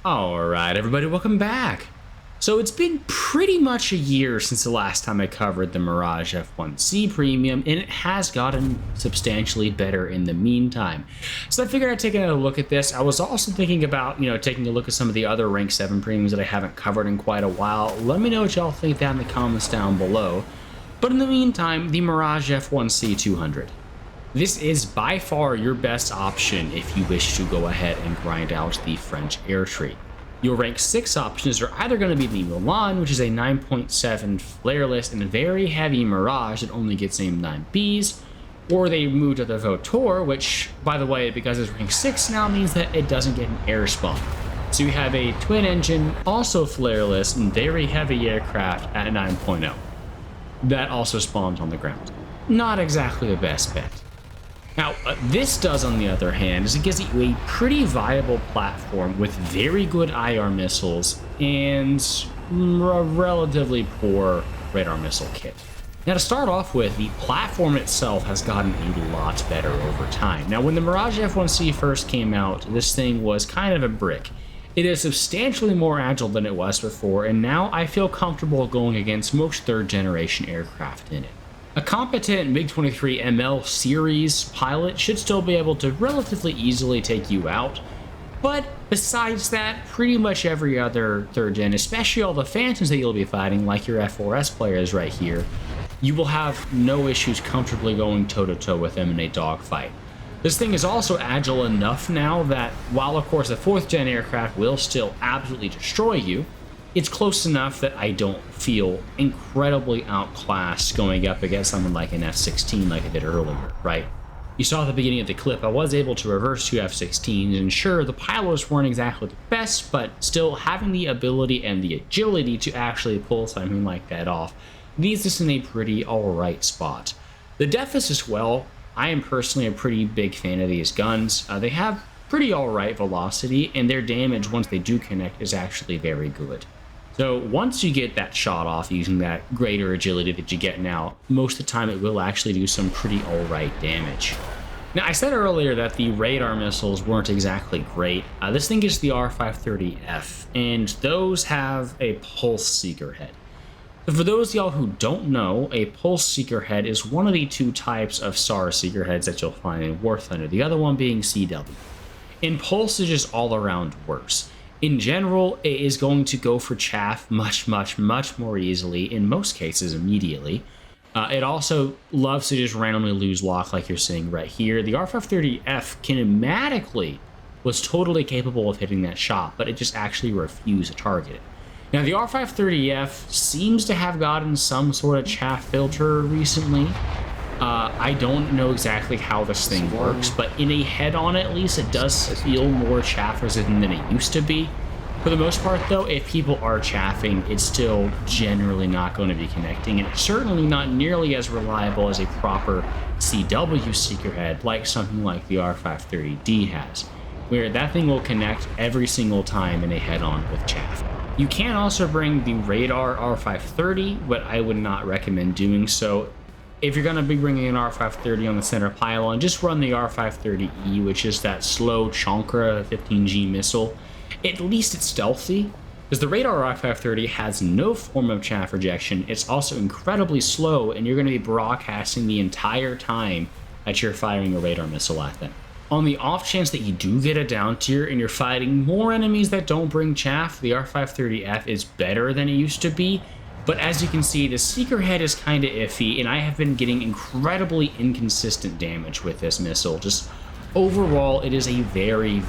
Alright everybody, welcome back! So it's been pretty much a year since the last time I covered the Mirage F1C Premium, and it has gotten substantially better in the meantime. So I figured I'd take another look at this. I was also thinking about, taking a look at some of the other Rank 7 Premiums that I haven't covered in quite a while. Let me know what y'all think down in the comments down below. But in the meantime, the Mirage F1C-200. This is by far your best option if you wish to go ahead and grind out the French air tree. Your rank 6 options are either going to be the Milan, which is a 9.7 flareless and very heavy Mirage that only gets aimed 9Bs, or they move to the Votor, which, by the way, because it's rank 6 now, means that it doesn't get an air spawn. So you have a twin engine, also flareless, and very heavy aircraft at 9.0. That also spawns on the ground. Not exactly the best bet. Now, this does, on the other hand, is it gives you a pretty viable platform with very good IR missiles and a relatively poor radar missile kit. Now, to start off with, the platform itself has gotten a lot better over time. Now, when the Mirage F1C first came out, this thing was kind of a brick. It is substantially more agile than it was before, and now I feel comfortable going against most third-generation aircraft in it. A competent MiG-23 ML series pilot should still be able to relatively easily take you out, but besides that, pretty much every other third gen, especially all the Phantoms that you'll be fighting, like your F4S players right here, you will have no issues comfortably going toe-to-toe with them in a dogfight. This thing is also agile enough now that, while of course a 4th gen aircraft will still absolutely destroy you, it's close enough that I don't feel incredibly outclassed going up against someone like an F-16 like I did earlier, right? You saw at the beginning of the clip, I was able to reverse 2 F-16s, and sure, the pilots weren't exactly the best, but still having the ability and the agility to actually pull something like that off leaves us in a pretty alright spot. The Defis as well, I am personally a pretty big fan of these guns. They have pretty alright velocity, and their damage once they do connect is actually very good. So once you get that shot off using that greater agility that you get now, most of the time it will actually do some pretty alright damage. Now, I said earlier that the radar missiles weren't exactly great. This thing gets the R530F, and those have a pulse seeker head. So for those of y'all who don't know, a pulse seeker head is one of the 2 types of SAR seeker heads that you'll find in War Thunder, the other one being CW. And pulse is just all around worse. In general, it is going to go for chaff much more easily, in most cases immediately. It also loves to just randomly lose lock like you're seeing right here. The R530F kinematically was totally capable of hitting that shot, but it just actually refused to target it. Now, the R530F seems to have gotten some sort of chaff filter recently. I don't know exactly how this thing works, but in a head-on at least, it does feel more chaff resistant than it used to be. For the most part though, if people are chaffing, it's still generally not going to be connecting, and it's certainly not nearly as reliable as a proper CW seeker head like something like the R530D has, where that thing will connect every single time in a head-on with chaff. You can also bring the radar R530, but I would not recommend doing so. If you're going to be bringing an R530 on the center pylon, just run the R530E, which is that slow Chonkra 15G missile. At least it's stealthy, because the radar R530 has no form of chaff rejection. It's also incredibly slow, and you're going to be broadcasting the entire time that you're firing a radar missile at them. On the off chance that you do get a down tier and you're fighting more enemies that don't bring chaff, the R530F is better than it used to be. But as you can see, the seeker head is kind of iffy, and I have been getting incredibly inconsistent damage with this missile. Just overall, it is a very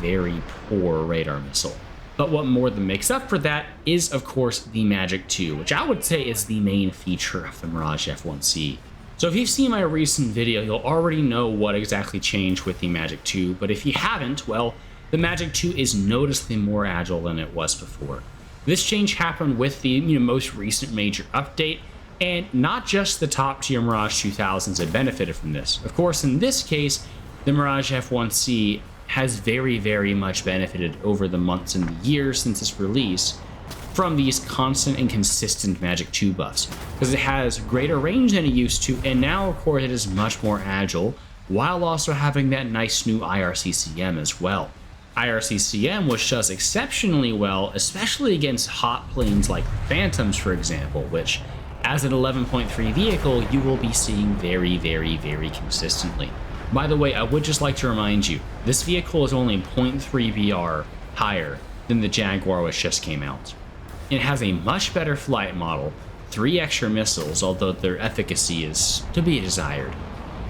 poor radar missile. But what more than makes up for that is, of course, the Magic 2, which I would say is the main feature of the Mirage F1C. So if you've seen my recent video, you'll already know what exactly changed with the Magic 2, but if you haven't, well, the Magic 2 is noticeably more agile than it was before. This change happened with the most recent major update, and not just the top tier Mirage 2000s that benefited from this. Of course, in this case, the Mirage F1C has very much benefited over the months and the years since its release from these constant and consistent Magic 2 buffs, because it has greater range than it used to, and now of course it is much more agile, while also having that nice new IRCCM as well. IRCCM, which does exceptionally well, especially against hot planes like Phantoms, for example, which as an 11.3 vehicle, you will be seeing very, very, very consistently. By the way, I would just like to remind you, this vehicle is only 0.3 BR higher than the Jaguar which just came out. It has a much better flight model, 3 extra missiles, although their efficacy is to be desired.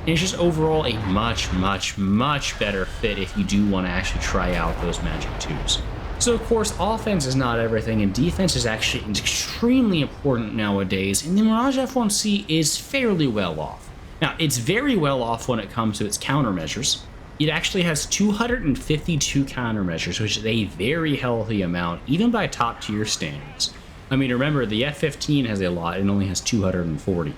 And it's just overall a much, much, much better fit if you do want to actually try out those Magic 2s. So of course, offense is not everything, and defense is actually extremely important nowadays, and the Mirage F1C is fairly well off. Now, it's very well off when it comes to its countermeasures. It actually has 252 countermeasures, which is a very healthy amount, even by top tier standards. I mean, remember, the F-15 has a lot and only has 240.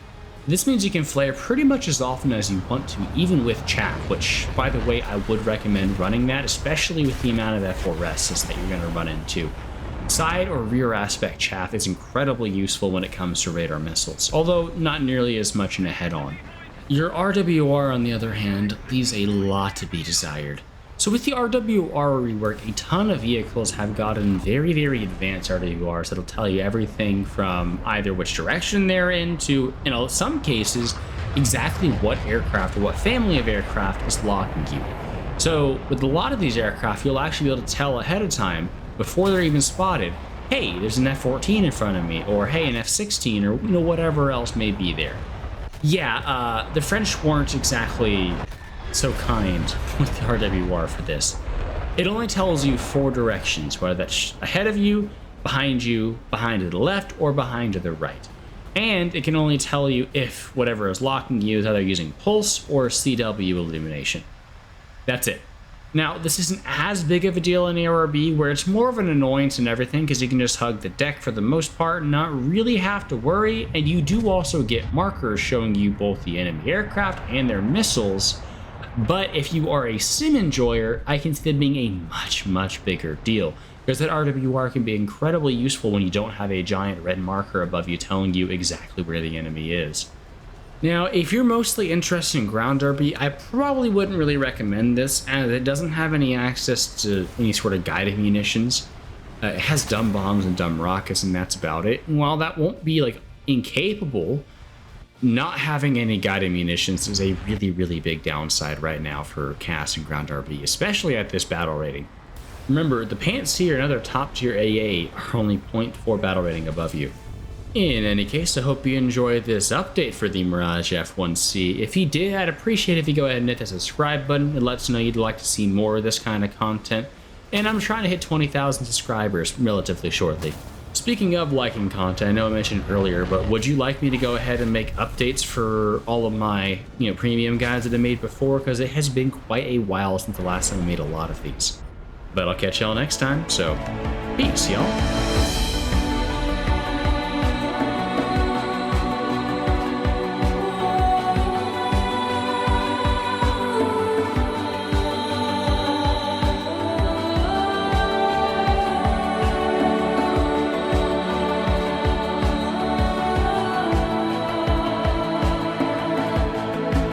This means you can flare pretty much as often as you want to, even with chaff, which, by the way, I would recommend running that, especially with the amount of F4Ss that you're going to run into. Side or rear aspect chaff is incredibly useful when it comes to radar missiles, although not nearly as much in a head-on. Your RWR, on the other hand, leaves a lot to be desired. So with the RWR rework, a ton of vehicles have gotten very, very advanced RWRs that'll tell you everything from either which direction they're in to, in some cases, exactly what aircraft or what family of aircraft is locking you. So with a lot of these aircraft, you'll actually be able to tell ahead of time, before they're even spotted, hey, there's an F-14 in front of me, or hey, an F-16, or whatever else may be there. Yeah, the French weren't exactly so kind with the RWR for this. It only tells you 4 directions, whether that's ahead of you, behind to the left, or behind to the right. And it can only tell you if whatever is locking you is either using pulse or CW illumination. That's it. Now, this isn't as big of a deal in ARB, where it's more of an annoyance and everything, because you can just hug the deck for the most part and not really have to worry, and you do also get markers showing you both the enemy aircraft and their missiles. But if you are a sim enjoyer, I can see them being a much, much bigger deal, because that RWR can be incredibly useful when you don't have a giant red marker above you telling you exactly where the enemy is. Now, if you're mostly interested in ground derby, I probably wouldn't really recommend this, as it doesn't have any access to any sort of guided munitions. It has dumb bombs and dumb rockets, and that's about it. And while that won't be incapable, not having any guided munitions is a really, really big downside right now for CAS and ground derby, especially at this battle rating. Remember, the Pantsir and other top tier AA are only 0.4 battle rating above you. In any case, I hope you enjoyed this update for the Mirage F1C. If you did, I'd appreciate if you go ahead and hit the subscribe button. It lets us know you'd like to see more of this kind of content. And I'm trying to hit 20,000 subscribers relatively shortly. Speaking of liking content, I know I mentioned earlier, but would you like me to go ahead and make updates for all of my, premium guides that I made before? Because it has been quite a while since the last time I made a lot of these. But I'll catch y'all next time, so peace, y'all.